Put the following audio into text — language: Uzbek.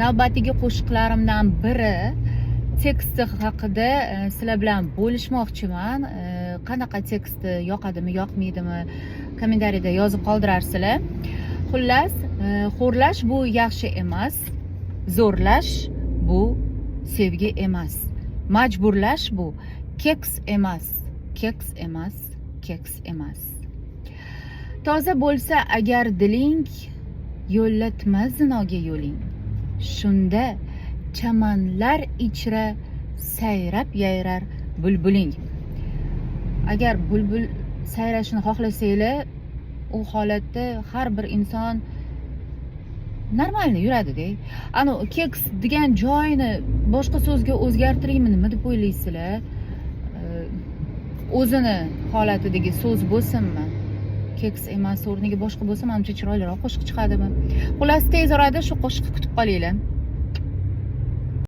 Navbatdagi qo'shiqlarimdan biri teksti haqida sizlar bilan bo'lishmoqchiman. Qanaqa teksti yoqadimi, yoqmaydimi kommentariyada yozib qoldirarsizlar. Xullas, xo'rlash bu yaxshi emas, zo'rlash bu sevgi emas. Majburlash bu keks emas, keks emas, keks emas. Toza bo'lsa agar diling, yo'llatma zinoga yo'ling. Shunda chamanlar ichra sayrab yayrar bulbuling. Agar bulbul sayrashni xohlasanglar, u holatda har bir inson normalni yuradi-da. Ana keks degan joyini boshqa so'zga o'zgartiraymi nima deb o'ylaysizlar? O'zini holatidagi so'z bo'lsinmi? Keks emas o'rniga boshqa bo'lsa, menimcha chiroyliroq qo'shiq chiqadimi? Xullas, tez orada shu qo'shiqni kutib qolinglar.